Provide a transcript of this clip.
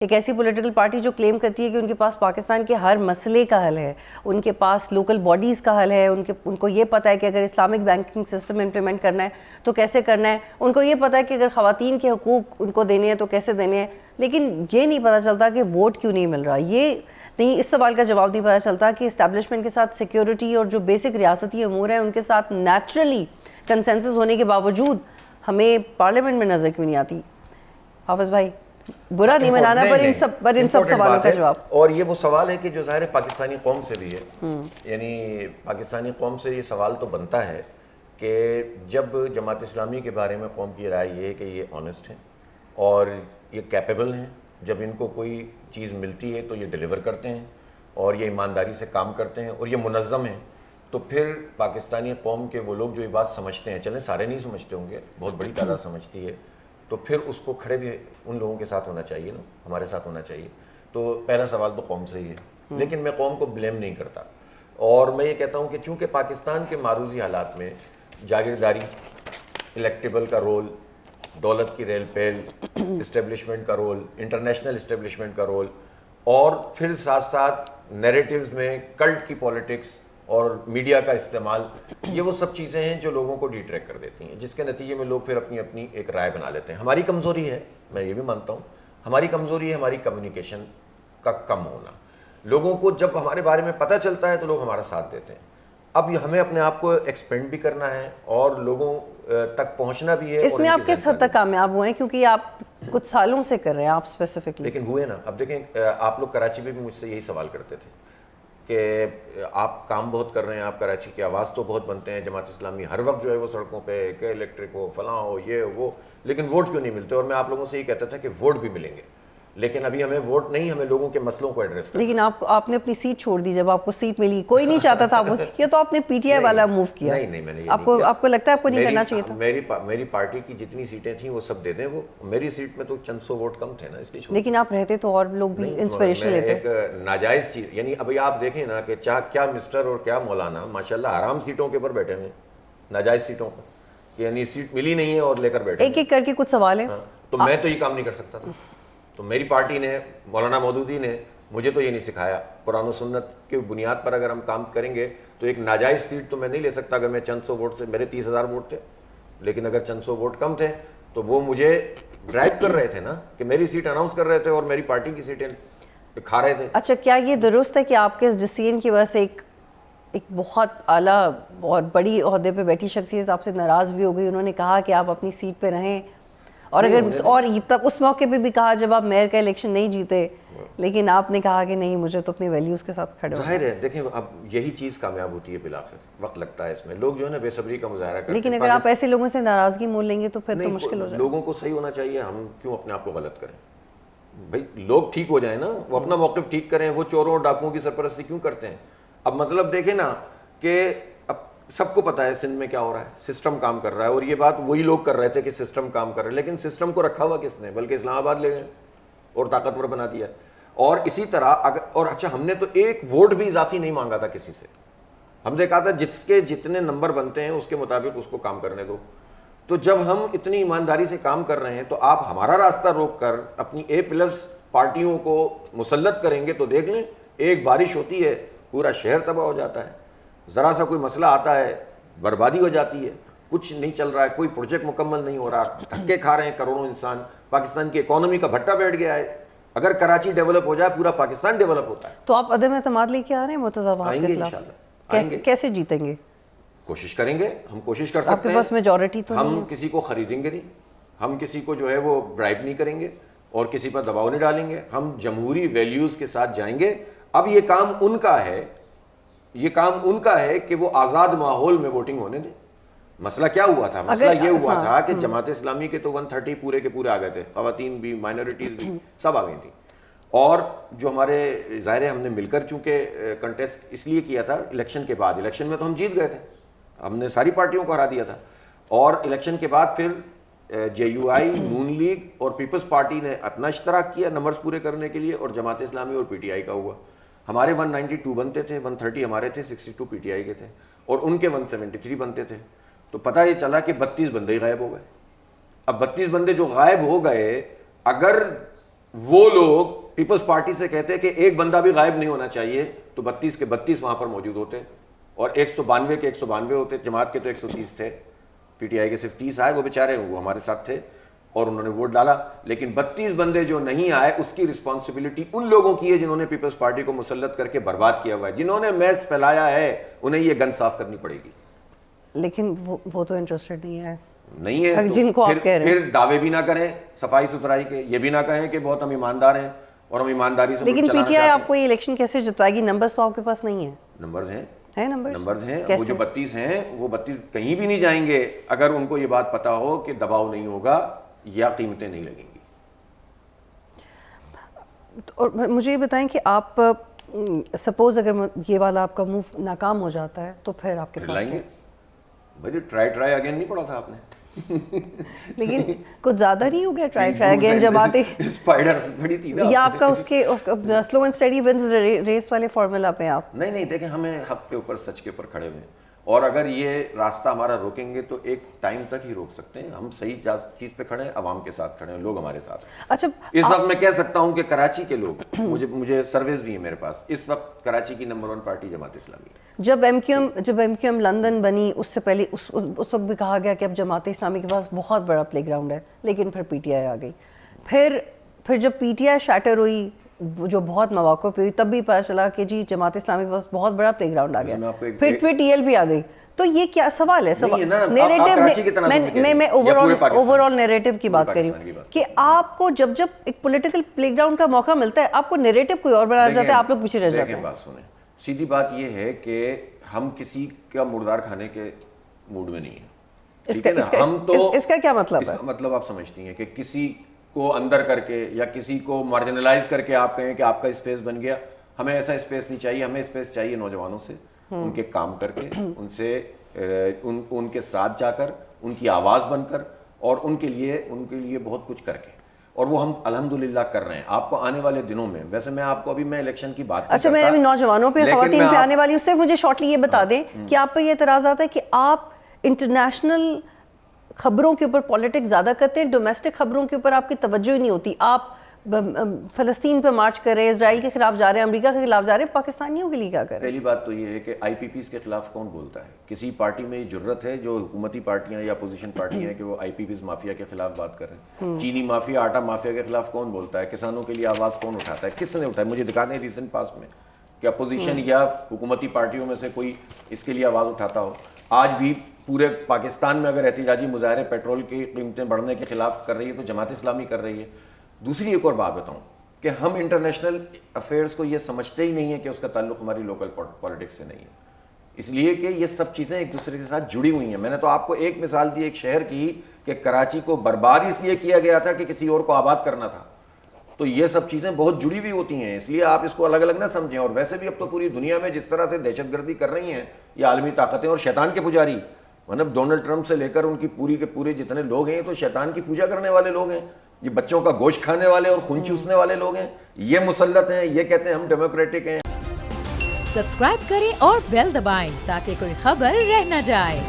ایک ایسی political party جو کلیم کرتی ہے کہ ان کے پاس پاکستان کے ہر مسئلے کا حل ہے، ان کے پاس لوکل باڈیز کا حل ہے، ان کو یہ پتہ ہے کہ اگر اسلامک بینکنگ سسٹم امپلیمنٹ کرنا ہے تو کیسے کرنا ہے، ان کو یہ پتہ ہے کہ اگر خواتین کے حقوق ان کو دینے ہیں تو کیسے دینے ہیں، لیکن یہ نہیں پتہ چلتا کہ ووٹ کیوں نہیں مل رہا. یہ نہیں، اس سوال کا جواب نہیں پتہ چلتا کہ اسٹیبلشمنٹ کے ساتھ سیکیورٹی اور جو بیسک ریاستی امور ہیں ان کے ساتھ نیچرلی کنسنسس ہونے کے باوجود ہمیں پارلیمنٹ میں نظر کیوں نہیں آتی. حافظ بھائی برا نہیں منانا پر ان سب سوالوں کا جواب. اور یہ وہ سوال ہے کہ جو ظاہر پاکستانی قوم سے بھی ہے، یعنی پاکستانی قوم سے یہ سوال تو بنتا ہے کہ جب جماعت اسلامی کے بارے میں قوم کی رائے یہ ہے کہ یہ آنیسٹ ہیں اور یہ کیپیبل ہیں، جب ان کو کوئی چیز ملتی ہے تو یہ ڈیلیور کرتے ہیں اور یہ ایمانداری سے کام کرتے ہیں اور یہ منظم ہیں، تو پھر پاکستانی قوم کے وہ لوگ جو یہ بات سمجھتے ہیں، چلیں سارے نہیں سمجھتے ہوں گے، بہت بڑی تعداد سمجھتی ہے، تو پھر اس کو کھڑے بھی ان لوگوں کے ساتھ ہونا چاہیے نا، ہمارے ساتھ ہونا چاہیے. تو پہلا سوال تو قوم سے ہی ہے، لیکن میں قوم کو بلیم نہیں کرتا. اور میں یہ کہتا ہوں کہ چونکہ پاکستان کے معروضی حالات میں جاگیرداری، الیکٹیبل کا رول، دولت کی ریل پیل، اسٹیبلشمنٹ کا رول، انٹرنیشنل اسٹیبلشمنٹ کا رول، اور پھر ساتھ ساتھ نیریٹیوز میں کلٹ کی پولیٹکس اور میڈیا کا استعمال، یہ وہ سب چیزیں ہیں جو لوگوں کو ڈی ٹریک کر دیتی ہیں، جس کے نتیجے میں لوگ پھر اپنی اپنی ایک رائے بنا لیتے ہیں. ہماری کمزوری ہے، میں یہ بھی مانتا ہوں، ہماری کمزوری ہے ہماری کمیونیکیشن کا کم ہونا. لوگوں کو جب ہمارے بارے میں پتہ چلتا ہے تو لوگ ہمارا ساتھ دیتے ہیں. اب ہمیں اپنے آپ کو ایکسپینڈ بھی کرنا ہے اور لوگوں تک پہنچنا بھی ہے. اس میں آپ کس حد تک کامیاب ہوئے ہیں؟ کیونکہ آپ کچھ سالوں سے کر رہے ہیں آپ اسپیسیفکلی. لیکن ہوئے نا. اب دیکھیں آپ لوگ کراچی میں بھی مجھ سے یہی سوال کرتے تھے کہ آپ کام بہت کر رہے ہیں، آپ کراچی کی آواز تو بہت بنتے ہیں، جماعت اسلامی ہر وقت جو ہے وہ سڑکوں پہ کہ الیکٹرک ہو فلاں ہو یہ وہ، لیکن ووٹ کیوں نہیں ملتے؟ اور میں آپ لوگوں سے یہ کہتا تھا کہ ووٹ بھی ملیں گے، لیکن ابھی ہمیں ووٹ نہیں، ہمیں لوگوں کے مسئلوں کو ایڈریس کرنا. لیکن آپ نے اپنی سیٹ چھوڑ دی جب آپ کو سیٹ ملی. کوئی نہیں چاہتا تھا یہ تو آپ نے پی ٹی آئی والا موو کیا. نہیں میں نے آپ کو لگتا ہے آپ کو نہیں کرنا چاہیے تھا؟ میری پارٹی کی جتنی سیٹیں تھیں وہ سب دے دیں، وہ میری سیٹ میں تو چند سو ووٹ کم تھے نا، اس لیے. لیکن آپ رہتے تو اور لوگ بھی انسپریشن لیتے. ایک ناجائز چیز، یعنی ابھی آپ دیکھیں نا کہ کیا مسٹر اور کیا مولانا ماشاءاللہ آرام سیٹوں کے اوپر بیٹھے ہوئے، ناجائز سیٹوں پر، یعنی سیٹ ملی نہیں ہے اور لے کر بیٹھے. ایک ایک کر کے کچھ سوال ہیں. تو میں تو یہ کام نہیں کر سکتا تھا. تو میری پارٹی نے، مولانا مودودی نے مجھے تو یہ نہیں سکھایا. قرآن و سنت کی بنیاد پر اگر ہم کام کریں گے تو ایک ناجائز سیٹ تو میں نہیں لے سکتا اگر میں چند سو ووٹ سے، میرے 30,000 ووٹ تھے، لیکن اگر چند سو ووٹ کم تھے تو وہ مجھے ڈرائیو کر رہے تھے نا، کہ میری سیٹ اناؤنس کر رہے تھے اور میری پارٹی کی سیٹیں کھا رہے تھے. اچھا، کیا یہ درست ہے کہ آپ کے اس ڈیسیژن کی وجہ سے ایک بہت اعلیٰ اور بڑی عہدے پہ بیٹھی شخصیت آپ سے ناراض بھی ہو گئی؟ انہوں نے کہا کہ آپ اپنی سیٹ پہ رہیں، اور تب اس موقع پہ بھی کہا جب آپ میئر کا الیکشن نہیں جیتے، لیکن آپ نے کہا کہ نہیں، مجھے تو اپنی ویلیوز کے ساتھ کھڑے ہونا. ظاہر ہے، دیکھیں اب یہی چیز کامیاب ہوتی ہے بالآخر، وقت لگتا ہے اس میں. لوگ جو ہے نا بے صبری کا مظاہرہ کرتے ہیں. لیکن اگر آپ ایسے لوگوں سے ناراضگی مول لیں گے تو پھر تو مشکل ہو جائے. لوگوں کو صحیح ہونا چاہیے، ہم کیوں اپنے آپ کو غلط کریں؟ بھائی لوگ ٹھیک ہو جائیں نا، وہ اپنا موقف ٹھیک کریں. وہ چوروں اور ڈاکوؤں کی سرپرستی کیوں کرتے ہیں؟ اب مطلب دیکھیں نا کہ اب سب کو پتہ ہے سندھ میں کیا ہو رہا ہے، سسٹم کام کر رہا ہے، اور یہ بات وہی لوگ کر رہے تھے کہ سسٹم کام کر رہے ہیں، لیکن سسٹم کو رکھا ہوا کس نے؟ بلکہ اسلام آباد لے گئے اور طاقتور بنا دیا. اور اسی طرح اور اچھا، ہم نے تو ایک ووٹ بھی اضافی نہیں مانگا تھا کسی سے. ہم نے کہا تھا جس کے جتنے نمبر بنتے ہیں اس کے مطابق اس کو کام کرنے دو. تو جب ہم اتنی ایمانداری سے کام کر رہے ہیں تو آپ ہمارا راستہ روک کر اپنی A+ پارٹیوں کو مسلط کریں گے تو دیکھ لیں، ایک بارش ہوتی ہے پورا شہر تباہ ہو جاتا ہے، ذرا سا کوئی مسئلہ آتا ہے بربادی ہو جاتی ہے، کچھ نہیں چل رہا ہے، کوئی پروجیکٹ مکمل نہیں ہو رہا، دھکے کھا رہے ہیں کروڑوں انسان. پاکستان کی اکانومی کا بھٹا بیٹھ گیا ہے. اگر کراچی ڈیولپ ہو جائے پورا پاکستان ڈیولپ ہوتا ہے. تو آپ عدم اعتماد لے کے آ رہے ہیں مرتضیٰ وہاب کے خلاف؟ آئیں گے. کیسے جیتیں گے؟ کوشش کریں گے، ہم کوشش کر سکتے ہیں. آپ کے پاس میجورٹی تو ہم کسی کو خریدیں گے نہیں، ہم کسی کو جو ہے وہ برائب نہیں کریں گے اور کسی پر دباؤ نہیں ڈالیں گے. ہم جمہوری ویلیوز کے ساتھ جائیں گے. اب یہ کام ان کا ہے کہ وہ آزاد ماحول میں ووٹنگ ہونے دیں. مسئلہ کیا ہوا تھا؟ مسئلہ یہ ہوا تھا کہ جماعت اسلامی کے تو 130 پورے کے پورے آ گئے تھے، خواتین بھی، مائنورٹیز بھی، سب آ گئی تھیں. اور جو ہمارے ظاہر ہے ہم نے مل کر چونکہ کنٹیسٹ اس لیے کیا تھا الیکشن کے بعد، الیکشن میں تو ہم جیت گئے تھے، ہم نے ساری پارٹیوں کو ہرا دیا تھا. اور الیکشن کے بعد پھر JUI، نون لیگ اور پیپلز پارٹی نے اپنا اشتراک کیا نمبرز پورے کرنے کے لیے، اور جماعت اسلامی اور PTI کا ہوا. ہمارے 192 بنتے تھے، 130 ہمارے تھے، 62 PTI کے تھے، اور ان کے 173 بنتے تھے. تو پتہ یہ چلا کہ 32 بندے ہی غائب ہو گئے. اب 32 بندے جو غائب ہو گئے، اگر وہ لوگ پیپلز پارٹی سے کہتے کہ ایک بندہ بھی غائب نہیں ہونا چاہیے, تو 32 کے 32 وہاں پر موجود ہوتے, اور 192 کے 192 ہوتے, جماعت کے تو 130 تھے, پی ٹی آئی کے صرف 30 آئے, وہ بیچارے وہ ہمارے ساتھ تھے اور انہوں نے ووٹ ڈالا. لیکن 32 بندے جو نہیں آئے, اس کی رسپانسبلٹی ان لوگوں کی ہے جنہوں نے پیپلز پارٹی کو مسلط کر کے برباد کیا ہوا ہے, جنہوں نے میس پھیلایا ہے, انہیں یہ گن صاف کرنی پڑے گی. لیکن وہ تو انٹرسٹڈ نہیں ہے, جن کو آپ کہہ رہے ہیں. پھر دعوے بھی نہ کریں صفائی ستھرائی کے, یہ بھی نہ کہیں کہ بہت ہم ایماندار ہیں اور ہم ایمانداری سے. لیکن پی ٹی آئی آپ کو یہ الیکشن کیسے جتوائے گی؟ نمبرز تو آپ کے پاس نہیں ہیں. نمبرز ہیں, نمبرز ہیں, وہ جو 32 ہیں وہ 32 کہیں بھی نہیں جائیں گے اگر ان کو یہ بات پتا ہو کہ دباؤ نہیں ہوگا یا قیمتیں نہیں لگیں گی. اور مجھے یہ بتائیں کہ آپ سپوز اگر یہ والا آپ کا موو ناکام ہو جاتا ہے تو پھر آپ کے پاس لائیں گے بھائی. ٹرائی اگین نہیں پڑھا تھا آپ نے؟ لیکن کچھ زیادہ نہیں ہو گیا ٹرائی اگین جب آتے اسپائڈر بڑی تھی نا, یا آپ کا اس کے slow and steady wins race والے فارمولا پہ آپ؟ نہیں دیکھیں, ہمیں حق کے اوپر سچ کے اوپر کھڑے ہوئے, اور اگر یہ راستہ ہمارا روکیں گے تو ایک ٹائم تک ہی روک سکتے ہیں. ہم صحیح چیز پہ کھڑے ہیں, عوام کے ساتھ کھڑے ہیں, لوگ ہمارے ساتھ. اچھا اس وقت میں کہہ سکتا ہوں کہ کراچی کے لوگ, مجھے سرویز بھی ہے میرے پاس, اس وقت کراچی کی نمبر 1 پارٹی جماعت اسلامی. جب ایم کیو ایم لندن بنی اس سے پہلے اس وقت بھی کہا گیا کہ اب جماعت اسلامی کے پاس بہت بڑا پلے گراؤنڈ ہے, لیکن پھر پی ٹی آئی آ گئی. پھر جب پی ٹی آئی شیٹر ہوئی, جو بہت مواقع پہ ہوئی, تب بھی پتا چلا کہ جی جماعت اسلامی کے پاس بہت بڑا پلے گراؤنڈ آ گیا. پھر ٹی ایل بھی آ گئی. تو یہ کیا سوال ہے؟ میں اوور آل نیریٹو کی بات کر رہی ہوں کہ آپ کو جب ایک پولیٹیکل پلے گراؤنڈ کا موقع ملتا ہے, آپ کو نیریٹو کوئی اور بنا جاتا ہے, آپ لوگ پیچھے رہ جاتے ہیں. بات سنیں, سیدھی بات یہ ہے کہ ہم کسی کا مردار کھانے کے موڈ میں نہیں ہیں. اس کا کیا مطلب ہے؟ مطلب آپ سمجھتی ہیں کہ کسی کو اندر کر کے یا کسی کو مارجنلائز کر کے آپ کہیں کہ آپ کا اسپیس بن گیا. ہمیں ایسا اسپیس نہیں چاہیے, ہمیں اسپیس چاہیے نوجوانوں سے, ان کے کام کر کے, ان سے ان کے ساتھ جا کر, ان کی آواز بن کر, اور ان کے لیے بہت کچھ کر کے, اور وہ ہم الحمدللہ کر رہے ہیں. آپ کو آنے والے دنوں میں, ویسے میں آپ کو ابھی میں الیکشن کی بات اچھا میں ابھی نوجوانوں پہ, خواتین پہ آنے والی ہوں, صرف مجھے شارٹلی یہ بتا دیں کہ آپ پہ یہ اعتراض آتا ہے کہ آپ انٹرنیشنل خبروں کے اوپر پولیٹکس زیادہ کرتے ہیں, ڈومیسٹک خبروں کے اوپر آپ کی توجہ ہی نہیں ہوتی. آپ فلسطین پہ مارچ کر رہے ہیں, اسرائیل کے خلاف جا رہے ہیں, امریکہ کے خلاف جا رہے ہیں, پاکستانیوں کے لیے کیا کر رہے ہیں؟ پہلی بات تو یہ ہے کہ آئی پی پیز کے خلاف کون بولتا ہے؟ کسی پارٹی میں یہ جرت ہے جو حکومتی پارٹیاں یا اپوزیشن پارٹی ہیں کہ وہ آئی پی پیز مافیا کے خلاف بات کر رہے ہیں؟ چینی مافیا, آٹا مافیا کے خلاف کون بولتا ہے؟ کسانوں کے لیے آواز کون اٹھاتا ہے؟ کس نے اٹھایا؟ مجھے دکھا دیں ریسنٹ پاس میں کہ اپوزیشن یا حکومتی پارٹیوں میں سے کوئی اس کے لیے آواز اٹھاتا ہو. آج بھی پورے پاکستان میں اگر احتجاجی مظاہرے پیٹرول کی قیمتیں بڑھنے کے خلاف کر رہی ہے تو جماعت اسلامی کر رہی ہے. دوسری ایک اور بات بتاؤں کہ ہم انٹرنیشنل افیئرس کو یہ سمجھتے ہی نہیں ہے کہ اس کا تعلق ہماری لوکل پولیٹکس سے نہیں ہے, اس لیے کہ یہ سب چیزیں ایک دوسرے کے ساتھ جڑی ہوئی ہیں. میں نے تو آپ کو ایک مثال دی ایک شہر کی کہ کراچی کو برباد اس لیے کیا گیا تھا کہ کسی اور کو آباد کرنا تھا. تو یہ سب چیزیں بہت جڑی ہوئی ہوتی ہیں, اس لیے آپ اس کو الگ الگ نہ سمجھیں. اور ویسے بھی اب تو پوری دنیا میں جس طرح سے دہشت گردی کر رہی ہیں یہ عالمی طاقتیں اور شیطان کے پجاری, مطلب ڈونلڈ ٹرمپ سے لے کر ان کی پوری کے پورے جتنے لوگ ہیں تو شیطان کی پوجا کرنے والے لوگ ہیں. یہ بچوں کا گوشت کھانے والے اور خون چوسنے والے لوگ ہیں, یہ مسلط ہیں, یہ کہتے ہیں ہم ڈیموکریٹک ہیں. سبسکرائب کریں اور بیل دبائیں تاکہ کوئی خبر رہ نہ جائے.